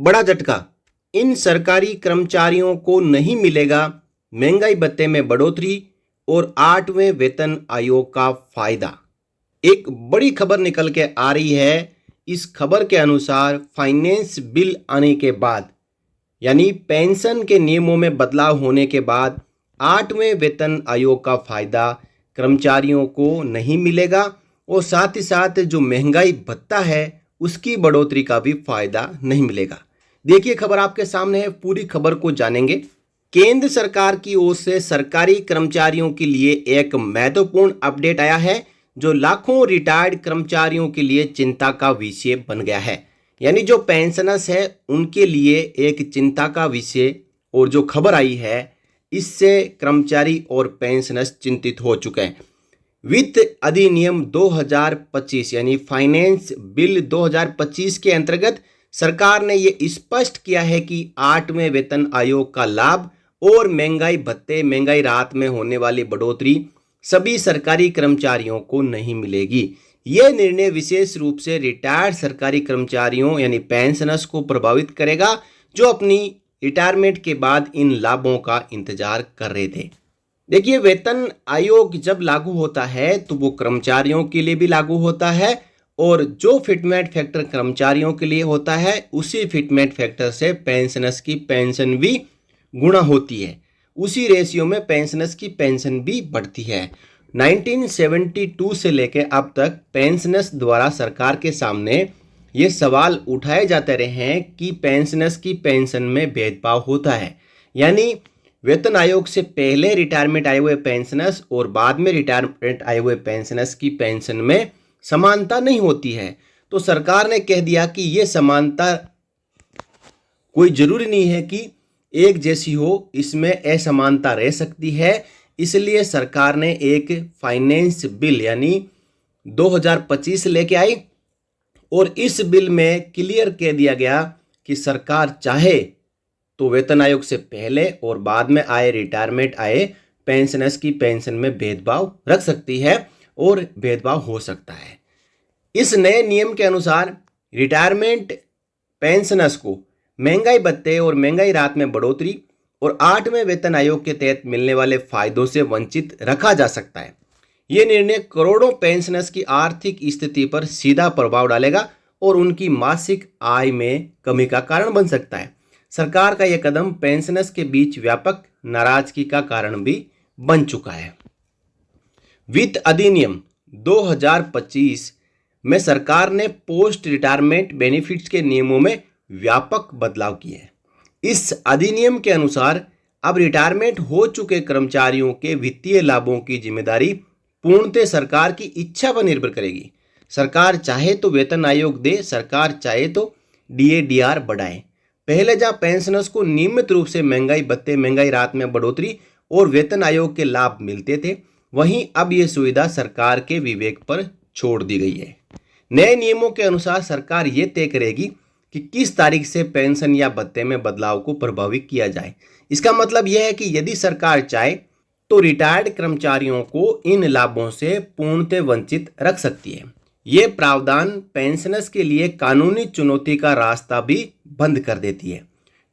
बड़ा झटका, इन सरकारी कर्मचारियों को नहीं मिलेगा महंगाई भत्ते में बढ़ोतरी और 8वें वेतन आयोग का फायदा। एक बड़ी खबर निकल के आ रही है। इस खबर के अनुसार फाइनेंस बिल आने के बाद, यानी पेंशन के नियमों में बदलाव होने के बाद 8वें वेतन आयोग का फायदा कर्मचारियों को नहीं मिलेगा और साथ ही साथ जो महंगाई भत्ता है उसकी बढ़ोतरी का भी फायदा नहीं मिलेगा। देखिए खबर आपके सामने है, पूरी खबर को जानेंगे। केंद्र सरकार की ओर से सरकारी कर्मचारियों के लिए एक महत्वपूर्ण अपडेट आया है जो लाखों रिटायर्ड कर्मचारियों के लिए चिंता का विषय बन गया है। यानी जो पेंशनर्स है उनके लिए एक चिंता का विषय, और जो खबर आई है इससे कर्मचारी और पेंशनर्स चिंतित हो चुके हैं। वित्त अधिनियम 2025 यानी फाइनेंस बिल 2025 के अंतर्गत सरकार ने ये स्पष्ट किया है कि 8वें वेतन आयोग का लाभ और महंगाई भत्ते, महंगाई राहत में होने वाली बढ़ोतरी सभी सरकारी कर्मचारियों को नहीं मिलेगी। यह निर्णय विशेष रूप से रिटायर्ड सरकारी कर्मचारियों यानी पेंशनर्स को प्रभावित करेगा जो अपनी रिटायरमेंट के बाद इन लाभों का इंतजार कर रहे थे। देखिए, वेतन आयोग जब लागू होता है तो वो कर्मचारियों के लिए भी लागू होता है और जो फिटमेंट फैक्टर कर्मचारियों के लिए होता है उसी फिटमेंट फैक्टर से पेंशनर्स की पेंशन भी गुणा होती है। उसी रेशियो में पेंशनर्स की पेंशन भी बढ़ती है। 1972 से लेकर अब तक पेंशनर्स द्वारा सरकार के सामने ये सवाल उठाए जाते रहे हैं कि पेंशनर्स की पेंशन में भेदभाव होता है। यानी वेतन आयोग से पहले रिटायरमेंट आए हुए पेंशनर्स और बाद में रिटायरमेंट आए हुए पेंशनर्स की पेंशन में समानता नहीं होती है। तो सरकार ने कह दिया कि ये समानता कोई जरूरी नहीं है कि एक जैसी हो, इसमें असमानता रह सकती है। इसलिए सरकार ने एक फाइनेंस बिल यानी 2025 लेके आई और इस बिल में क्लियर कह दिया गया कि सरकार चाहे तो वेतन आयोग से पहले और बाद में आए रिटायरमेंट आए पेंशनर्स की पेंशन में भेदभाव रख सकती है और भेदभाव हो सकता है। इस नए नियम के अनुसार रिटायरमेंट पेंशनर्स को महंगाई भत्ते और महंगाई राहत में बढ़ोतरी और 8वें वेतन आयोग के तहत मिलने वाले फायदों से वंचित रखा जा सकता है। ये निर्णय करोड़ों पेंशनर्स की आर्थिक स्थिति पर सीधा प्रभाव डालेगा और उनकी मासिक आय में कमी का कारण बन सकता है। सरकार का यह कदम पेंशनर्स के बीच व्यापक नाराजगी का कारण भी बन चुका है। वित्त अधिनियम 2025 में सरकार ने पोस्ट रिटायरमेंट बेनिफिट्स के नियमों में व्यापक बदलाव किए हैं। इस अधिनियम के अनुसार अब रिटायरमेंट हो चुके कर्मचारियों के वित्तीय लाभों की जिम्मेदारी पूर्णतः सरकार की इच्छा पर निर्भर करेगी। सरकार चाहे तो वेतन आयोग दे, सरकार चाहे तो डीए-डीआर बढ़ाए। पहले जहां पेंशनर्स को नियमित रूप से महंगाई भत्ते, महंगाई राहत में बढ़ोतरी और वेतन आयोग के लाभ मिलते थे, वहीं अब यह सुविधा सरकार के विवेक पर छोड़ दी गई है। नए नियमों के अनुसार सरकार ये तय करेगी कि किस तारीख से पेंशन या भत्ते में बदलाव को प्रभावित किया जाए। इसका मतलब यह है कि यदि सरकार चाहे तो रिटायर्ड कर्मचारियों को इन लाभों से पूर्णतः वंचित रख सकती है। ये प्रावधान पेंशनर्स के लिए कानूनी चुनौती का रास्ता भी बंद कर देती है,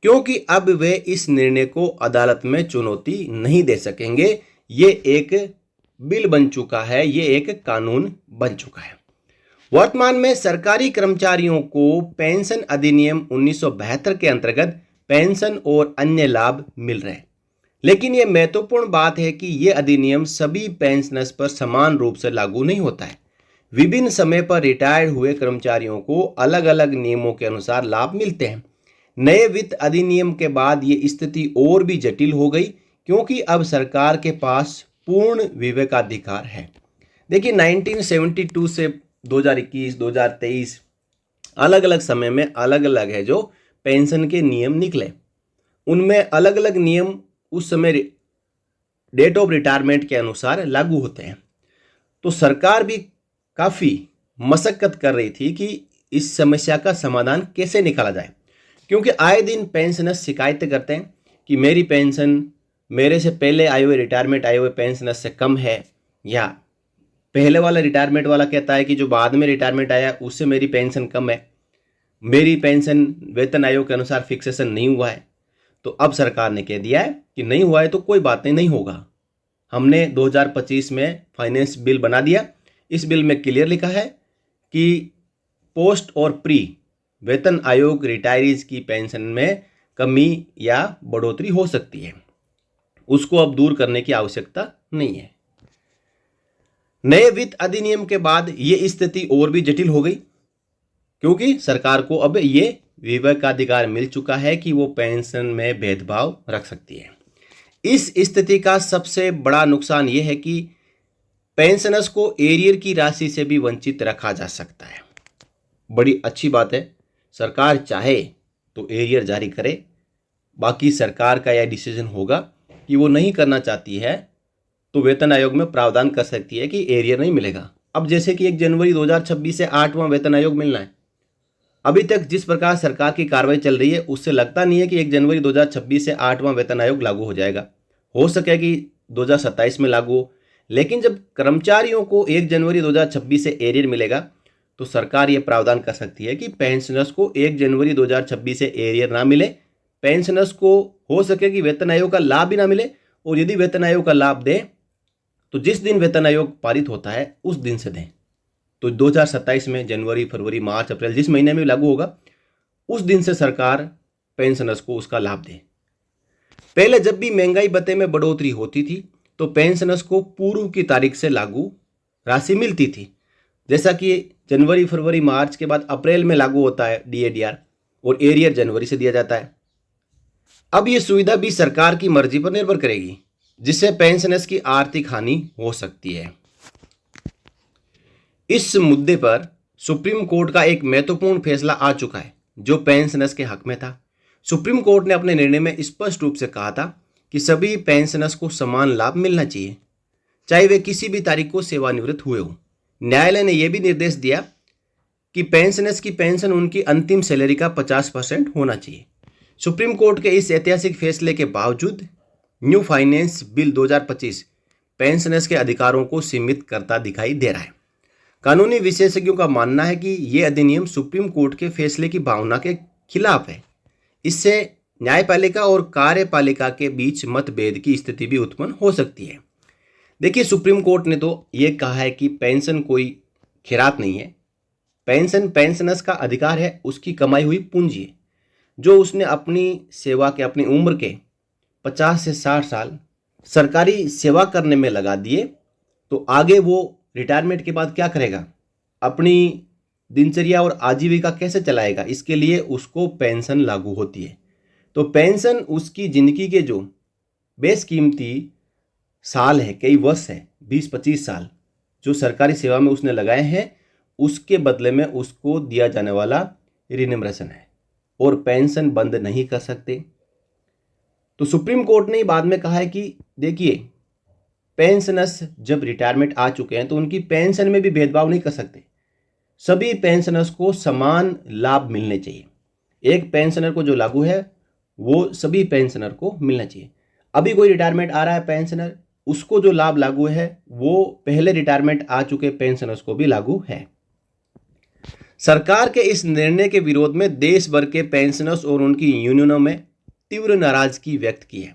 क्योंकि अब वे इस निर्णय को अदालत में चुनौती नहीं दे सकेंगे। ये एक बिल बन चुका है, ये एक कानून बन चुका है। वर्तमान में सरकारी कर्मचारियों को पेंशन अधिनियम 1972 के अंतर्गत पेंशन और अन्य लाभ मिल रहे हैं, लेकिन यह महत्वपूर्ण बात है कि यह अधिनियम सभी पेंशनर्स पर समान रूप से लागू नहीं होता है। विभिन्न समय पर रिटायर्ड हुए कर्मचारियों को अलग अलग नियमों के अनुसार लाभ मिलते हैं। नए वित्त अधिनियम के बाद ये स्थिति और भी जटिल हो गई, क्योंकि अब सरकार के पास पूर्ण विवेकाधिकार है। देखिए, 1972 से 2021, 2023 अलग अलग समय में अलग अलग है जो पेंशन के नियम निकले। उनमें अलग अलग नियम उस समय डेट ऑफ रिटायरमेंट के अनुसार लागू होते हैं। तो सरकार भी काफ़ी मशक्कत कर रही थी कि इस समस्या का समाधान कैसे निकाला जाए, क्योंकि आए दिन पेंशनर्स शिकायतें करते हैं कि मेरी पेंशन मेरे से पहले आए हुए रिटायरमेंट आए हुए पेंशनर्स से कम है, या पहले वाला रिटायरमेंट वाला कहता है कि जो बाद में रिटायरमेंट आया उससे मेरी पेंशन कम है। मेरी पेंशन वेतन आयोग के अनुसार फिक्सेशन नहीं हुआ है। तो अब सरकार ने कह दिया है कि नहीं हुआ है तो कोई बात नहीं, नहीं होगा। हमने 2025 में फाइनेंस बिल बना दिया। इस बिल में क्लियर लिखा है कि पोस्ट और प्री वेतन आयोग रिटायरीज की पेंशन में कमी या बढ़ोतरी हो सकती है, उसको अब दूर करने की आवश्यकता नहीं है। नए वित्त अधिनियम के बाद ये स्थिति और भी जटिल हो गई, क्योंकि सरकार को अब ये विवेकाधिकार मिल चुका है कि वो पेंशन में भेदभाव रख सकती है। इस स्थिति का सबसे बड़ा नुकसान ये है कि पेंशनर्स को एरियर की राशि से भी वंचित रखा जा सकता है। बड़ी अच्छी बात है, सरकार चाहे तो एरियर जारी करे, बाकी सरकार का यह डिसीजन होगा कि वो नहीं करना चाहती है तो वेतन आयोग में प्रावधान कर सकती है कि एरियर नहीं मिलेगा। अब जैसे कि 1 जनवरी 2026 से 8वां वेतन आयोग मिलना है। अभी तक जिस प्रकार सरकार की कार्रवाई चल रही है उससे लगता नहीं है कि 1 जनवरी 2026 से 8वां वेतन आयोग लागू हो जाएगा। हो सके कि 2027 में लागू हो, लेकिन जब कर्मचारियों को 1 जनवरी 2026 से एरियर मिलेगा तो सरकार ये प्रावधान कर सकती है कि पेंशनर्स को 1 जनवरी 2026 से एरियर ना मिले। पेंशनर्स को हो सके कि वेतन आयोग का लाभ भी ना मिले, और यदि वेतन आयोग का लाभ दें तो जिस दिन वेतन आयोग पारित होता है उस दिन से दें। तो 2027 में जनवरी, फरवरी, मार्च, अप्रैल जिस महीने में लागू होगा उस दिन से सरकार पेंशनर्स को उसका लाभ दे। पहले जब भी महंगाई भत्ते में बढ़ोतरी होती थी तो पेंशनर्स को पूर्व की तारीख से लागू राशि मिलती थी, जैसा कि जनवरी, फरवरी, मार्च के बाद अप्रैल में लागू होता है डीएडीआर, और एरियर जनवरी से दिया जाता है। अब ये सुविधा भी सरकार की मर्जी पर निर्भर करेगी, जिससे पेंशनर्स की आर्थिक हानि हो सकती है। इस मुद्दे पर सुप्रीम कोर्ट का एक महत्वपूर्ण फैसला आ चुका है जो पेंशनर्स के हक में था। सुप्रीम कोर्ट ने अपने निर्णय में स्पष्ट रूप से कहा था कि सभी पेंशनर्स को समान लाभ मिलना चाहिए, चाहे वे किसी भी तारीख को सेवानिवृत्त हुए हो। न्यायालय ने यह भी निर्देश दिया कि पेंशनर्स की पेंशन उनकी अंतिम सैलरी का 50% होना चाहिए। सुप्रीम कोर्ट के इस ऐतिहासिक फैसले के बावजूद न्यू फाइनेंस बिल 2025 पेंशनर्स के अधिकारों को सीमित करता दिखाई दे रहा है। कानूनी विशेषज्ञों का मानना है कि यह अधिनियम सुप्रीम कोर्ट के फैसले की भावना के खिलाफ है। इससे न्यायपालिका और कार्यपालिका के बीच मतभेद की स्थिति भी उत्पन्न हो सकती है। देखिए, सुप्रीम कोर्ट ने तो ये कहा है कि पेंशन कोई खैरात नहीं है। पेंशन पेंशनर्स का अधिकार है, उसकी कमाई हुई पूंजी है, जो उसने अपनी सेवा के, अपनी उम्र के 50 से 60 साल सरकारी सेवा करने में लगा दिए, तो आगे वो रिटायरमेंट के बाद क्या करेगा, अपनी दिनचर्या और आजीविका कैसे चलाएगा, इसके लिए उसको पेंशन लागू होती है। तो पेंशन उसकी ज़िंदगी के जो बेशकीमती साल है, कई वर्ष है, 20-25 साल जो सरकारी सेवा में उसने लगाए हैं, उसके बदले में उसको दिया जाने वाला रिन्यूमरेशन है, और पेंशन बंद नहीं कर सकते। तो सुप्रीम कोर्ट ने बाद में कहा है कि देखिए, पेंशनर्स जब रिटायरमेंट आ चुके हैं तो उनकी पेंशन में भी भेदभाव नहीं कर सकते। सभी पेंशनर्स को समान लाभ मिलने चाहिए। एक पेंशनर को जो लागू है वो सभी पेंशनर को मिलना चाहिए। अभी कोई रिटायरमेंट आ रहा है पेंशनर, उसको जो लाभ लागू है वो पहले रिटायरमेंट आ चुके पेंशनर्स को भी लागू है। सरकार के इस निर्णय के विरोध में देश भर के पेंशनर्स और उनकी यूनियनों में तीव्र नाराजगी व्यक्त की है।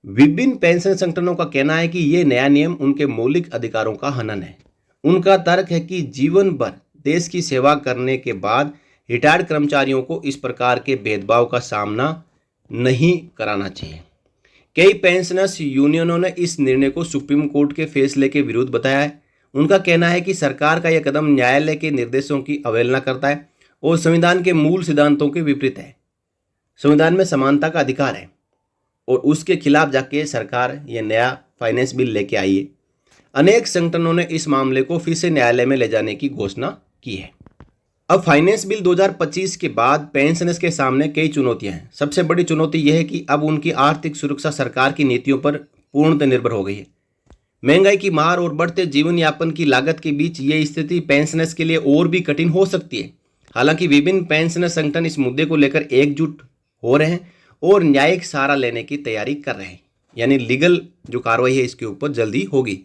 विभिन्न पेंशन संगठनों का कहना है कि ये नया नियम उनके मौलिक अधिकारों का हनन है। उनका तर्क है कि जीवन भर देश की सेवा करने के बाद रिटायर्ड कर्मचारियों को इस प्रकार के भेदभाव का सामना नहीं कराना चाहिए। कई पेंशनर्स यूनियनों ने इस निर्णय को सुप्रीम कोर्ट के फैसले के विरुद्ध बताया है। उनका कहना है कि सरकार का यह कदम न्यायालय के निर्देशों की अवहेलना करता है और संविधान के मूल सिद्धांतों के विपरीत है। संविधान में समानता का अधिकार है और उसके खिलाफ जाके सरकार ये नया फाइनेंस बिल लेके आई है। अनेक संगठनों ने इस मामले को फिर से न्यायालय में ले जाने की घोषणा की है। अब फाइनेंस बिल 2025 के बाद पेंशनर्स के सामने कई चुनौतियां हैं। सबसे बड़ी चुनौती यह है कि अब उनकी आर्थिक सुरक्षा सरकार की नीतियों पर पूर्णतः निर्भर हो गई है। महंगाई की मार और बढ़ते जीवन यापन की लागत के बीच ये स्थिति पेंशनर्स के लिए और भी कठिन हो सकती है। हालांकि विभिन्न पेंशनर संगठन इस मुद्दे को लेकर एकजुट हो रहे हैं और न्यायिक सहारा लेने की तैयारी कर रहे हैं, यानी लीगल जो कार्रवाई है इसके ऊपर जल्दी होगी।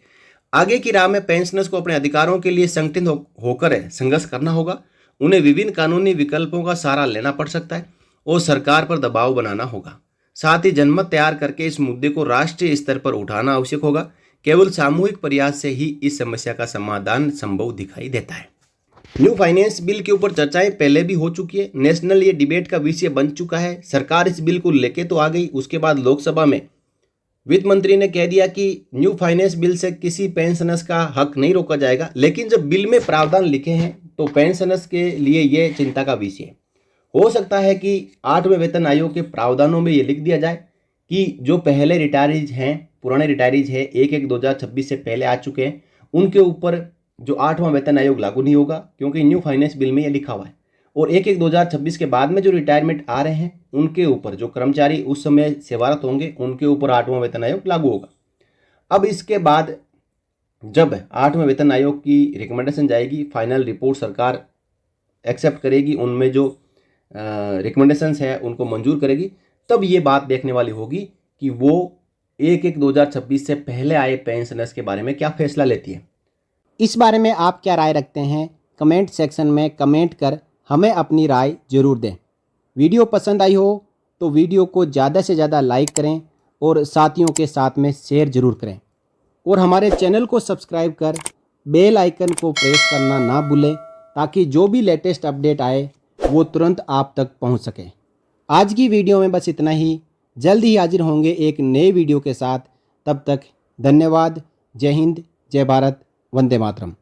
आगे की राह में पेंशनर्स को अपने अधिकारों के लिए संगठित होकर संघर्ष करना होगा उन्हें विभिन्न कानूनी विकल्पों का सहारा लेना पड़ सकता है और सरकार पर दबाव बनाना होगा। साथ ही जनमत तैयार करके इस मुद्दे को राष्ट्रीय स्तर पर उठाना आवश्यक होगा। केवल सामूहिक प्रयास से ही इस समस्या का समाधान संभव दिखाई देता है। न्यू फाइनेंस बिल के ऊपर चर्चाएं पहले भी हो चुकी है। नेशनल ये डिबेट का विषय बन चुका है। सरकार इस बिल को लेके तो आ गई, उसके बाद लोकसभा में वित्त मंत्री ने कह दिया कि न्यू फाइनेंस बिल से किसी पेंशनर्स का हक नहीं रोका जाएगा। लेकिन जब बिल में प्रावधान लिखे हैं तो पेंशनर्स के लिए ये चिंता का विषय है। हो सकता है कि 8वें वेतन आयोग के प्रावधानों में ये लिख दिया जाए कि जो पहले रिटायरीज हैं, पुराने रिटायरीज हैं, 1/1/2026 से पहले आ चुके हैं, उनके ऊपर जो 8वां वेतन आयोग लागू नहीं होगा, क्योंकि न्यू फाइनेंस बिल में ये लिखा हुआ है। और 1/1/2026 के बाद में जो रिटायरमेंट आ रहे हैं उनके ऊपर जो कर्मचारी उस समय सेवारत होंगे उनके ऊपर 8वां वेतन आयोग लागू होगा। अब इसके बाद जब 8वें वेतन आयोग की रिकमेंडेशन जाएगी, फाइनल रिपोर्ट सरकार एक्सेप्ट करेगी, उनमें जो रिकमेंडेशंस है उनको मंजूर करेगी, तब ये बात देखने वाली होगी कि वो 1/1/2026 से पहले आए पेंशनर्स के बारे में क्या फैसला लेती है। इस बारे में आप क्या राय रखते हैं? कमेंट सेक्शन में कमेंट कर हमें अपनी राय जरूर दें। वीडियो पसंद आई हो तो वीडियो को ज़्यादा से ज़्यादा लाइक करें और साथियों के साथ में शेयर जरूर करें और हमारे चैनल को सब्सक्राइब कर बेल आइकन को प्रेस करना ना भूलें ताकि जो भी लेटेस्ट अपडेट आए वो तुरंत आप तक पहुंच सके। आज की वीडियो में बस इतना ही। जल्द ही हाजिर होंगे एक नए वीडियो के साथ। तब तक धन्यवाद। जय हिंद, जय भारत, वंदे मातरम।